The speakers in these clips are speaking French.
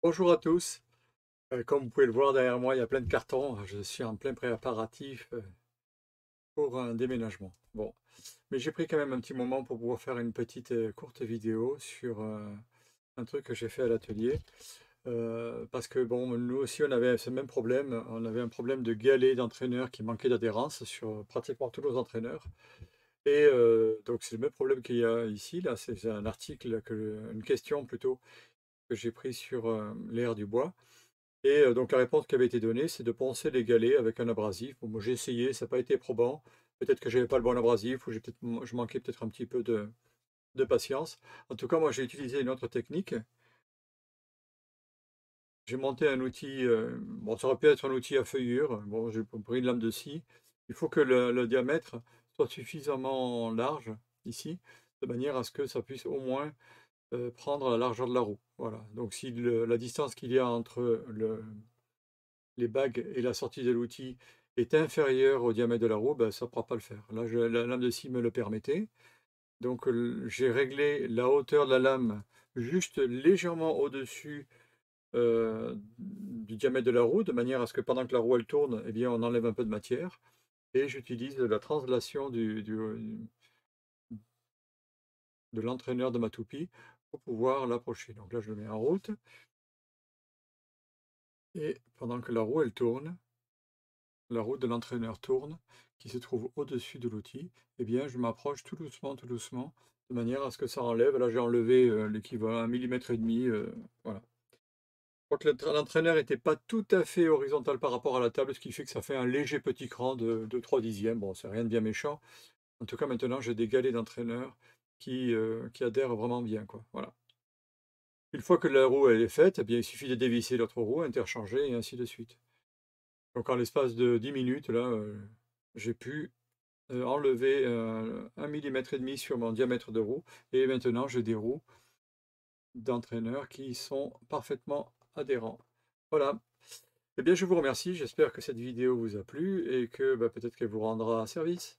Bonjour à tous. Comme vous pouvez le voir derrière moi, il y a plein de cartons. Je suis en plein préparatif pour un déménagement. Bon, mais j'ai pris quand même un petit moment pour pouvoir faire une petite courte vidéo sur un truc que j'ai fait à l'atelier. Parce que bon, nous aussi on avait ce même problème. On avait un problème de galets d'entraîneurs qui manquait d'adhérence sur pratiquement tous nos entraîneurs. Et donc c'est le même problème qu'il y a ici. Là, c'est un article, une question plutôt, que j'ai pris sur l'air du bois. Et donc la réponse qui avait été donnée, c'est de poncer les galets avec un abrasif. Bon, moi j'ai essayé, ça n'a pas été probant. Peut-être que j'avais pas le bon abrasif ou je manquais peut-être un petit peu de patience. En tout cas, moi j'ai utilisé une autre technique. J'ai monté un outil, bon ça aurait pu être un outil à feuillure. Bon, j'ai pris une lame de scie. Il faut que le diamètre soit suffisamment large ici, de manière à ce que ça puisse au moins prendre la largeur de la roue. Voilà. Donc si la distance qu'il y a entre les bagues et la sortie de l'outil est inférieure au diamètre de la roue, ben, ça ne pourra pas le faire. Là, la lame de scie me le permettait. Donc j'ai réglé la hauteur de la lame juste légèrement au-dessus du diamètre de la roue, de manière à ce que pendant que la roue elle tourne, eh bien, on enlève un peu de matière. Et j'utilise la translation de l'entraîneur de ma toupie pour pouvoir l'approcher. Donc là, je le mets en route. Et pendant que la roue elle tourne, la roue de l'entraîneur tourne, qui se trouve au-dessus de l'outil, eh bien je m'approche tout doucement, de manière à ce que ça enlève. Là j'ai enlevé l'équivalent 1,5 mm, voilà. Je crois que l'entraîneur n'était pas tout à fait horizontal par rapport à la table, ce qui fait que ça fait un léger petit cran de 3 dixièmes. Bon, c'est rien de bien méchant. En tout cas, maintenant, j'ai des galets d'entraîneur qui adhèrent vraiment bien, quoi. Voilà. Une fois que la roue elle est faite, eh bien, il suffit de dévisser l'autre roue, interchanger, et ainsi de suite. Donc en l'espace de 10 minutes, là, j'ai pu enlever 1,5 mm sur mon diamètre de roue et maintenant j'ai des roues d'entraîneur qui sont parfaitement adhérents. Voilà. Eh bien, je vous remercie. J'espère que cette vidéo vous a plu et que peut-être qu'elle vous rendra service.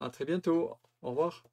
À très bientôt. Au revoir.